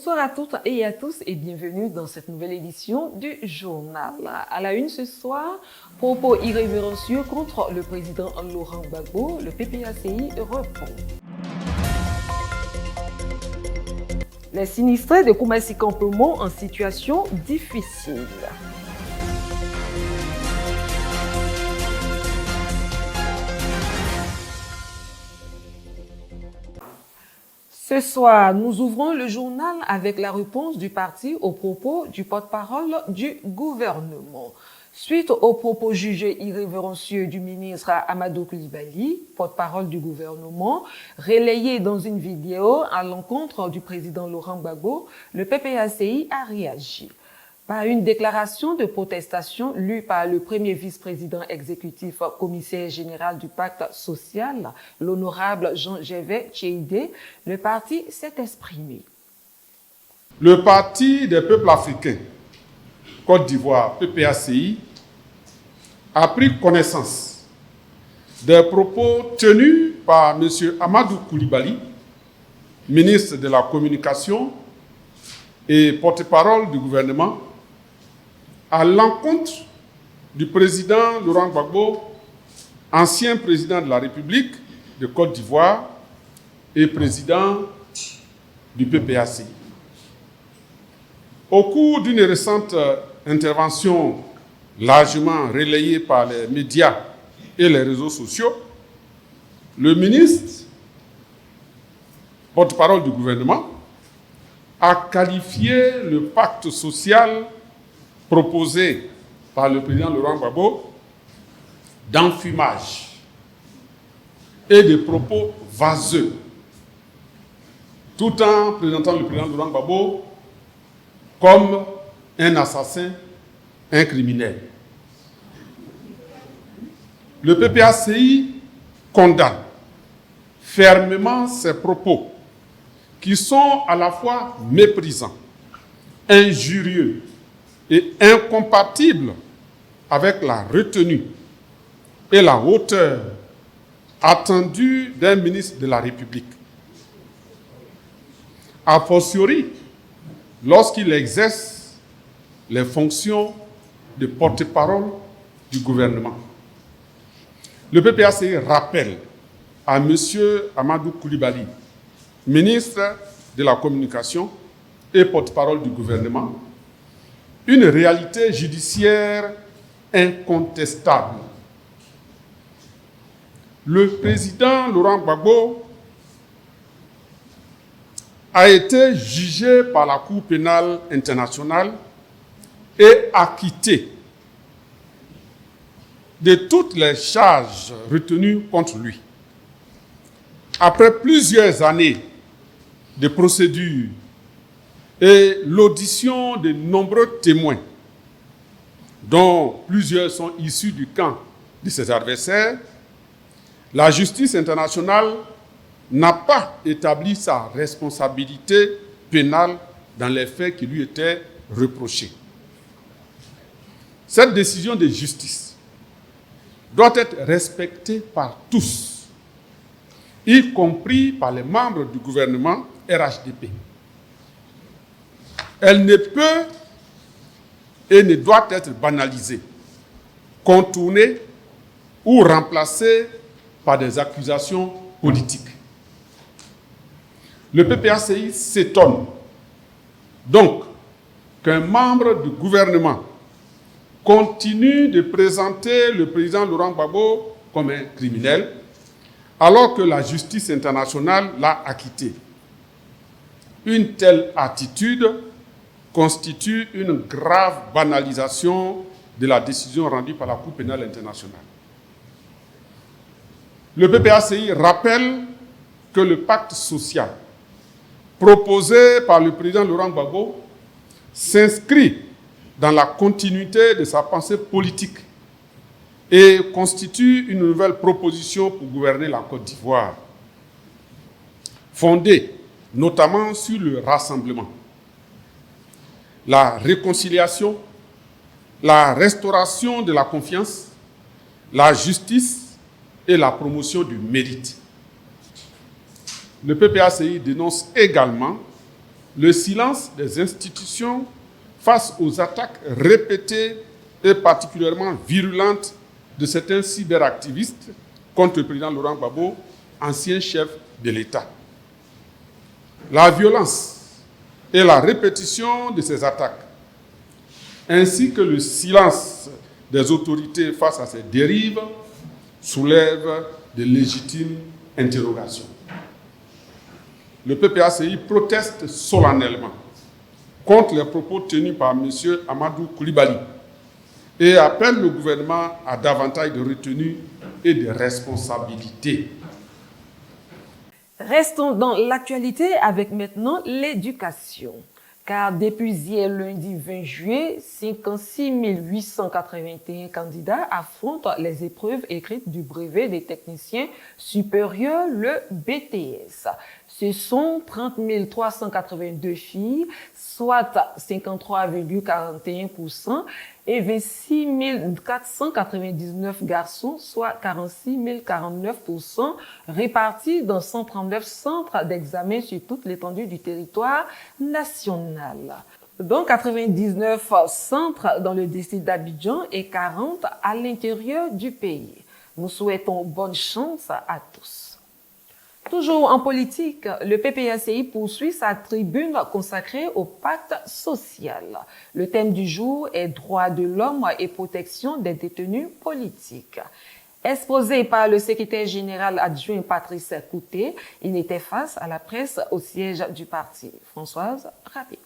Bonsoir à toutes et à tous et bienvenue dans cette nouvelle édition du journal. À la une ce soir, propos irrévérencieux contre le président Laurent Gbagbo, le PPACI répond. Les sinistrés de Koumassi-Campemont en situation difficile. Ce soir, nous ouvrons le journal avec la réponse du parti aux propos du porte-parole du gouvernement. Suite aux propos jugés irrévérencieux du ministre Amadou Coulibaly, porte-parole du gouvernement, relayés dans une vidéo à l'encontre du président Laurent Gbagbo, le PPACI a réagi. Par une déclaration de protestation lue par le premier vice-président exécutif commissaire général du pacte social, l'honorable Jean-Gervais Tchéidé, le parti s'est exprimé. Le Parti des peuples africains, Côte d'Ivoire, PPACI, a pris connaissance des propos tenus par M. Amadou Coulibaly, ministre de la Communication et porte-parole du gouvernement, à l'encontre du président Laurent Gbagbo, ancien président de la République de Côte d'Ivoire et président du PPACI. Au cours d'une récente intervention largement relayée par les médias et les réseaux sociaux, le ministre, porte-parole du gouvernement, a qualifié le pacte social proposé par le président Laurent Gbagbo d'enfumage et de propos vaseux, tout en présentant le président Laurent Gbagbo comme un assassin, un criminel. Le PPACI condamne fermement ces propos qui sont à la fois méprisants, injurieux et incompatibles avec la retenue et la hauteur attendue d'un ministre de la République. A fortiori, lorsqu'il exerce les fonctions de porte-parole du gouvernement. Le PPACI rappelle à M. Amadou Coulibaly, ministre de la Communication et porte-parole du gouvernement, une réalité judiciaire incontestable. Le président Laurent Gbagbo a été jugé par la Cour pénale internationale et acquitté de toutes les charges retenues contre lui. Après plusieurs années de procédures et l'audition de nombreux témoins, dont plusieurs sont issus du camp de ses adversaires, la justice internationale n'a pas établi sa responsabilité pénale dans les faits qui lui étaient reprochés. Cette décision de justice doit être respectée par tous, y compris par les membres du gouvernement RHDP. Elle ne peut et ne doit être banalisée, contournée ou remplacée par des accusations politiques. Le PPACI s'étonne donc qu'un membre du gouvernement continue de présenter le président Laurent Gbagbo comme un criminel, alors que la justice internationale l'a acquitté. Une telle attitude constitue une grave banalisation de la décision rendue par la Cour pénale internationale. Le PPACI rappelle que le pacte social proposé par le président Laurent Gbagbo s'inscrit dans la continuité de sa pensée politique et constitue une nouvelle proposition pour gouverner la Côte d'Ivoire, fondée notamment sur le rassemblement, la réconciliation, la restauration de la confiance, la justice et la promotion du mérite. Le PPACI dénonce également le silence des institutions face aux attaques répétées et particulièrement virulentes de certains cyberactivistes contre le président Laurent Gbagbo, ancien chef de l'État. La violence et la répétition de ces attaques, ainsi que le silence des autorités face à ces dérives, soulèvent de légitimes interrogations. Le PPACI proteste solennellement contre les propos tenus par M. Amadou Coulibaly et appelle le gouvernement à davantage de retenue et de responsabilité. Restons dans l'actualité avec maintenant l'éducation. Car depuis hier lundi 20 juillet, 56 881 candidats affrontent les épreuves écrites du brevet des techniciens supérieurs, le BTS. Ce sont 30 382 filles, soit 53,41%, et 26 499 garçons, soit 46 049%, répartis dans 139 centres d'examen sur toute l'étendue du territoire national. Donc 99 centres dans le district d'Abidjan et 40 à l'intérieur du pays. Nous souhaitons bonne chance à tous. Toujours en politique, le PPACI poursuit sa tribune consacrée au pacte social. Le thème du jour est droits de l'homme et protection des détenus politiques. Exposé par le secrétaire général adjoint Patrice Coutet, il était face à la presse au siège du parti. Françoise Rapé.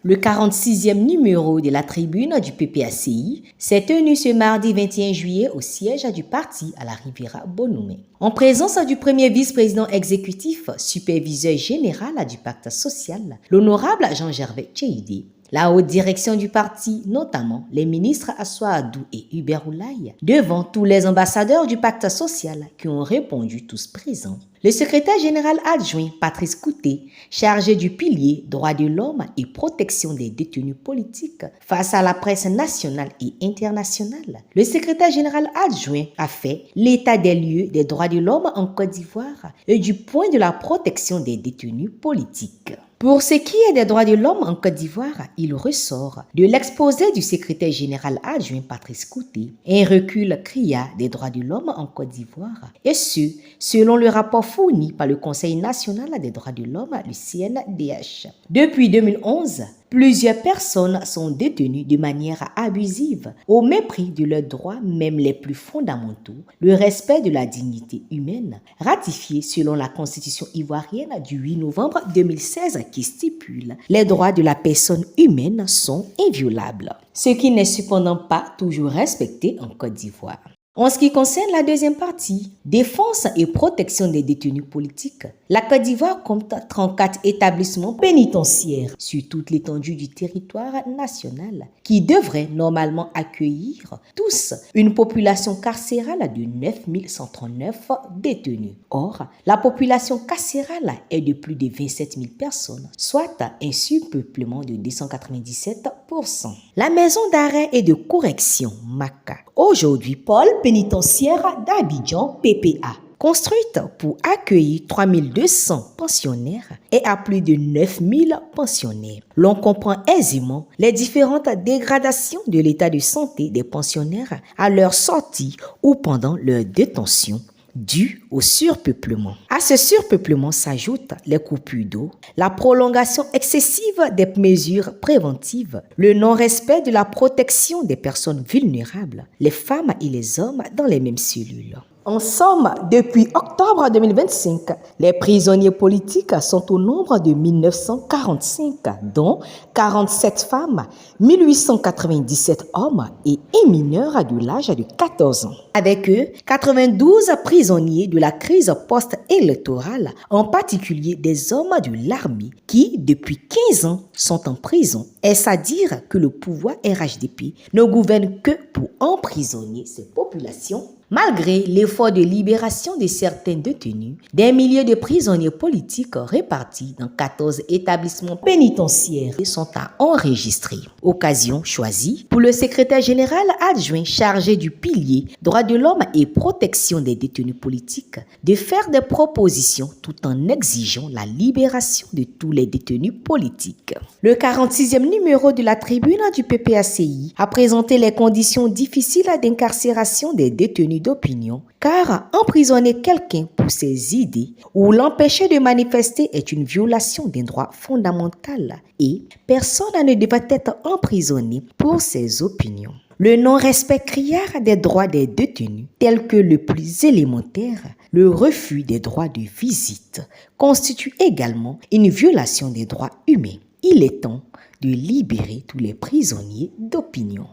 Le 46e numéro de la tribune du PPACI s'est tenu ce mardi 21 juillet au siège du parti à la Riviera Bonoumé. En présence du premier vice-président exécutif, superviseur général du pacte social, l'honorable Jean-Gervais Tcheidé, la haute direction du parti, notamment les ministres Assoa Adou et Hubert Oulaye, devant tous les ambassadeurs du pacte social qui ont répondu tous présents. Le secrétaire général adjoint Patrice Coutet, chargé du pilier droits de l'homme et protection des détenus politiques face à la presse nationale et internationale. Le secrétaire général adjoint a fait l'état des lieux des droits de l'homme en Côte d'Ivoire et du point de la protection des détenus politiques. Pour ce qui est des droits de l'homme en Côte d'Ivoire, il ressort de l'exposé du secrétaire général adjoint Patrice Coutet un recul criard des droits de l'homme en Côte d'Ivoire, et ce, selon le rapport fourni par le Conseil national des droits de l'homme, le CNDH. Depuis 2011, plusieurs personnes sont détenues de manière abusive, au mépris de leurs droits même les plus fondamentaux, le respect de la dignité humaine, ratifié selon la Constitution ivoirienne du 8 novembre 2016 qui stipule « Les droits de la personne humaine sont inviolables », ce qui n'est cependant pas toujours respecté en Côte d'Ivoire. En ce qui concerne la deuxième partie, défense et protection des détenus politiques, la Côte d'Ivoire compte 34 établissements pénitentiaires sur toute l'étendue du territoire national qui devraient normalement accueillir tous une population carcérale de 9 139 détenus. Or, la population carcérale est de plus de 27 000 personnes, soit un surpeuplement de 297%. La maison d'arrêt et de correction MACA, aujourd'hui pôle pénitentiaire d'Abidjan PPA, construite pour accueillir 3200 pensionnaires et à plus de 9000 pensionnaires. L'on comprend aisément les différentes dégradations de l'état de santé des pensionnaires à leur sortie ou pendant leur détention, dû au surpeuplement. À ce surpeuplement s'ajoutent les coupures d'eau, la prolongation excessive des mesures préventives, le non-respect de la protection des personnes vulnérables, les femmes et les hommes dans les mêmes cellules. En somme, depuis octobre 2025, les prisonniers politiques sont au nombre de 1945, dont 47 femmes, 1897 hommes et un mineur de l'âge de 14 ans. Avec eux, 92 prisonniers de la crise post-électorale, en particulier des hommes de l'armée qui, depuis 15 ans, sont en prison. Est-ce à dire que le pouvoir RHDP ne gouverne que pour emprisonner ces populations? Malgré l'effort de libération de certains détenus, des milliers de prisonniers politiques répartis dans 14 établissements pénitentiaires sont à enregistrer. Occasion choisie pour le secrétaire général adjoint chargé du pilier droits de l'homme et protection des détenus politiques de faire des propositions tout en exigeant la libération de tous les détenus politiques. Le 46e numéro de la tribune du PPACI a présenté les conditions difficiles d'incarcération des détenus d'opinion, car emprisonner quelqu'un pour ses idées ou l'empêcher de manifester est une violation d'un droit fondamental et personne ne devrait être emprisonné pour ses opinions. Le non-respect criard des droits des détenus, tel que le plus élémentaire, le refus des droits de visite, constitue également une violation des droits humains. Il est temps de libérer tous les prisonniers d'opinion.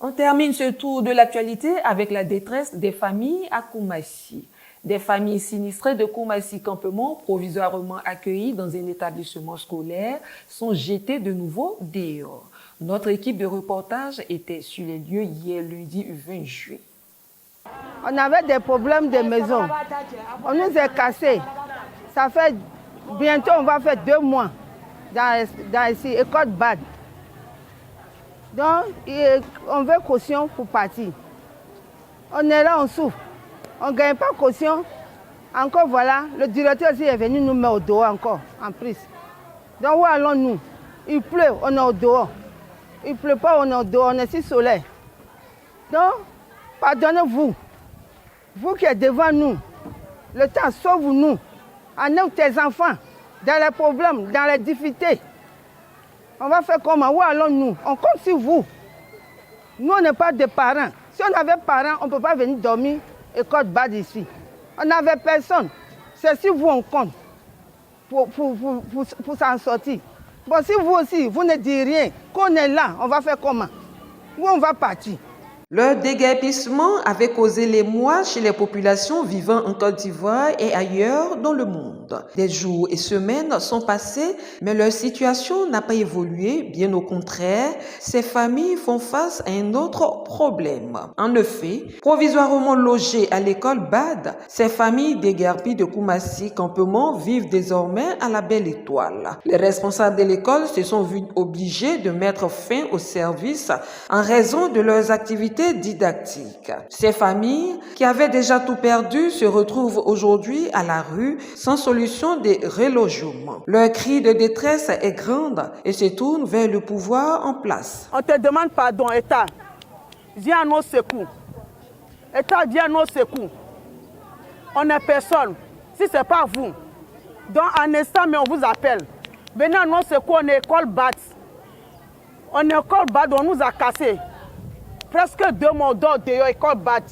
On termine ce tour de l'actualité avec la détresse des familles à Koumassi. Des familles sinistrées de Koumassi-Campement, provisoirement accueillies dans un établissement scolaire, sont jetées de nouveau dehors. Notre équipe de reportage était sur les lieux hier lundi 20 juillet. On avait des problèmes de maison. On nous a cassés. Ça fait bientôt, on va faire 2 mois dans ici, école Bad. Donc, on veut caution pour partir. On est là, on souffre. On ne gagne pas caution. Encore voilà, le directeur aussi est venu nous mettre au dehors encore, en plus. Donc, où allons-nous? Il pleut, on est au dehors. Il ne pleut pas, on est au dehors, on est si soleil. Donc, pardonnez-vous. Vous qui êtes devant nous, le temps sauve-nous. Amenez tes enfants dans les problèmes, dans les difficultés. On va faire comment? Où allons-nous? On compte sur vous. Nous, on n'est pas des parents. Si on avait parents, on ne peut pas venir dormir école Bad ici. On n'avait personne. C'est sur vous on compte pour s'en sortir. Bon, si vous aussi, vous ne dites rien, qu'on est là, on va faire comment? Où on va partir? Leur déguerpissement avait causé l'émoi chez les populations vivant en Côte d'Ivoire et ailleurs dans le monde. Des jours et semaines sont passés, mais leur situation n'a pas évolué, bien au contraire, ces familles font face à un autre problème. En effet, provisoirement logées à l'école Bad, ces familles déguerpies de Koumassi-Campement vivent désormais à la Belle Étoile. Les responsables de l'école se sont vus obligés de mettre fin au service en raison de leurs activités didactiques. Ces familles, qui avaient déjà tout perdu, se retrouvent aujourd'hui à la rue sans solution de relogement. Leur cri de détresse est grand et se tourne vers le pouvoir en place. On te demande pardon, État. Viens à nos secours. État, viens à nos secours. On n'est personne. Si ce n'est pas vous. Donc, en instant, mais on vous appelle. Venez à nos secours, on est école Bad. On est école Bad, on nous a cassés. Presque 2 mois dehors, école Bad.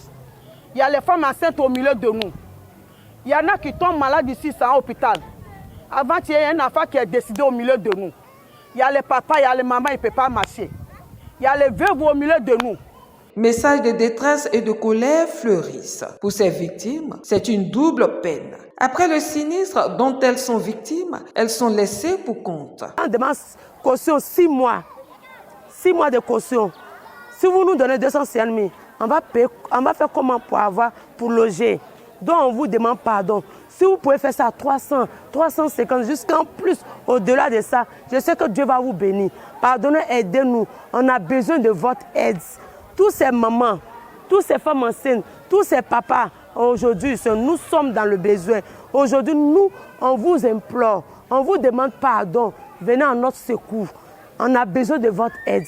Il y a les femmes enceintes au milieu de nous. Il y en a qui tombent malades ici, c'est à l'hôpital. Avant, il y a un enfant qui est décédé au milieu de nous. Il y a les papas, il y a les mamans, ils ne peuvent pas marcher. Il y a les veuves au milieu de nous. Messages de détresse et de colère fleurissent. Pour ces victimes, c'est une double peine. Après le sinistre dont elles sont victimes, elles sont laissées pour compte. On demande caution 6 mois. 6 mois de caution. Si vous nous donnez 250 000, on va faire comment pour loger. Donc on vous demande pardon. Si vous pouvez faire ça à 300, 350, jusqu'en plus, au-delà de ça, je sais que Dieu va vous bénir. Pardonnez, aidez-nous. On a besoin de votre aide. Tous ces mamans, tous ces femmes enceintes, tous ces papas, aujourd'hui, nous sommes dans le besoin. Aujourd'hui, nous, on vous implore, on vous demande pardon. Venez en notre secours. On a besoin de votre aide.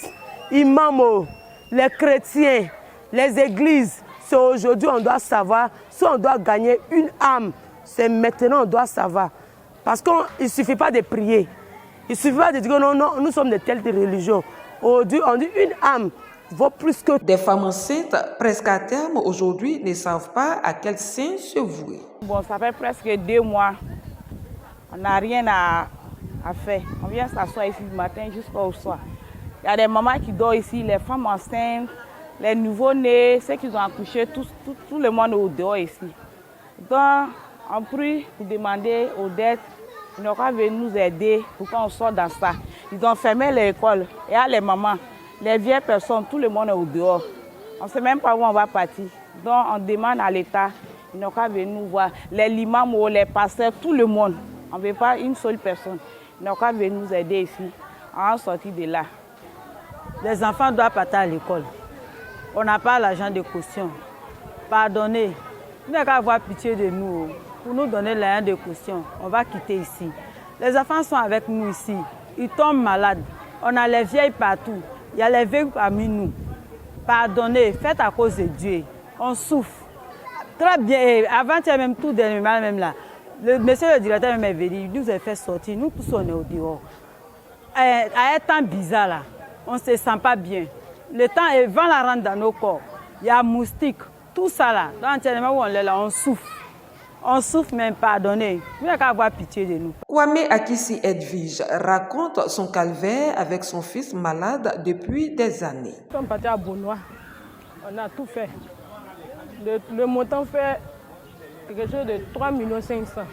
Imams, les chrétiens, les églises, c'est aujourd'hui on doit savoir si on doit gagner une âme. C'est maintenant on doit savoir. Parce qu'il ne suffit pas de prier. Il ne suffit pas de dire non, non, nous sommes de telle religion. Aujourd'hui, on dit une âme vaut plus que... Des femmes enceintes, presque à terme, aujourd'hui, ne savent pas à quel saint se vouer. Bon, ça fait presque 2 mois. On n'a rien à faire. On vient s'asseoir ici du matin jusqu'au soir. Il y a des mamans qui dorment ici, les femmes enceintes, les nouveau-nés, ceux qui ont accouché, tout le monde est au dehors ici. Donc, on prie pour demander aux dettes, ils n'ont pas venir nous aider pour qu'on sorte dans ça. Ils ont fermé l'école. Et à les mamans, les vieilles personnes, tout le monde est au dehors. On ne sait même pas où on va partir. Donc on demande à l'État, ils n'ont qu'à venir nous voir. Les limams, les pasteurs, tout le monde. On ne veut pas une seule personne. Ils n'ont qu'à venir nous aider ici, à en sortir de là. Les enfants doivent partir à l'école. On n'a pas l'argent de caution. Pardonnez. Vous n'avez qu'à avoir pitié de nous. Pour nous donner l'argent de caution, on va quitter ici. Les enfants sont avec nous ici. Ils tombent malades. On a les vieilles partout. Il y a les vieilles parmi nous. Pardonnez, faites à cause de Dieu. On souffre. Très bien. Avant-hier même, tout dernièrement même là, le monsieur le directeur même est venu, il nous a fait sortir. Nous tous on est au dehors. À un temps bizarre là, on ne se sent pas bien. Le temps est vent la rentre dans nos corps. Il y a moustiques, tout ça là. Donc entièrement où on est là, on souffre. On souffre même, pardonnez. Vous n'avez qu'à avoir pitié de nous. Kwame Akissi Edwige raconte son calvaire avec son fils malade depuis des années. Nous sommes partis à Benoît. On a tout fait. Le montant fait quelque chose de 3 500 000.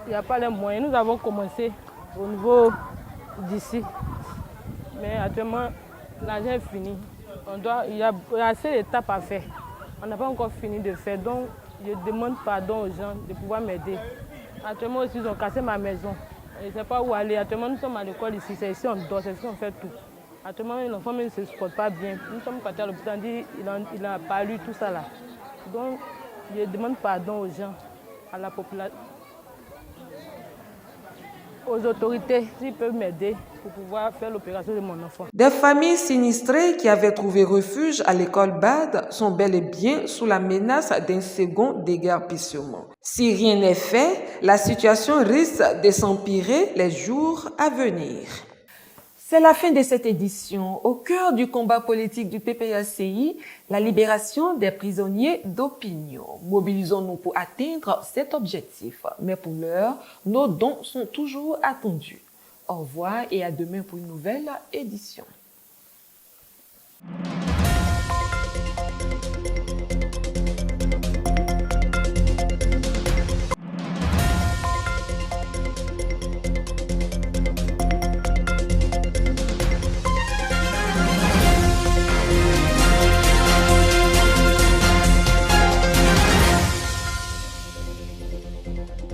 Il n'y a pas les moyens. Nous avons commencé au niveau d'ici. Mais actuellement, l'argent est fini. Il y a assez d'étapes à faire. On n'a pas encore fini de faire. Donc, je demande pardon aux gens de pouvoir m'aider. Actuellement aussi, ils ont cassé ma maison. Je ne sais pas où aller. Actuellement, nous sommes à l'école ici. C'est ici on dort, c'est ici on fait tout. Actuellement, l'enfant ne se supporte pas bien. Nous sommes partis à l'hôpital, il n'a pas lu tout ça là. Donc, je demande pardon aux gens, à la population, aux autorités, s'ils peuvent m'aider pour pouvoir faire l'opération de mon enfant. Des familles sinistrées qui avaient trouvé refuge à l'école BAD sont bel et bien sous la menace d'un second déguerpissement. Si rien n'est fait, la situation risque de s'empirer les jours à venir. C'est la fin de cette édition. Au cœur du combat politique du PPACI, la libération des prisonniers d'opinion. Mobilisons-nous pour atteindre cet objectif. Mais pour l'heure, nos dons sont toujours attendus. Au revoir et à demain pour une nouvelle édition.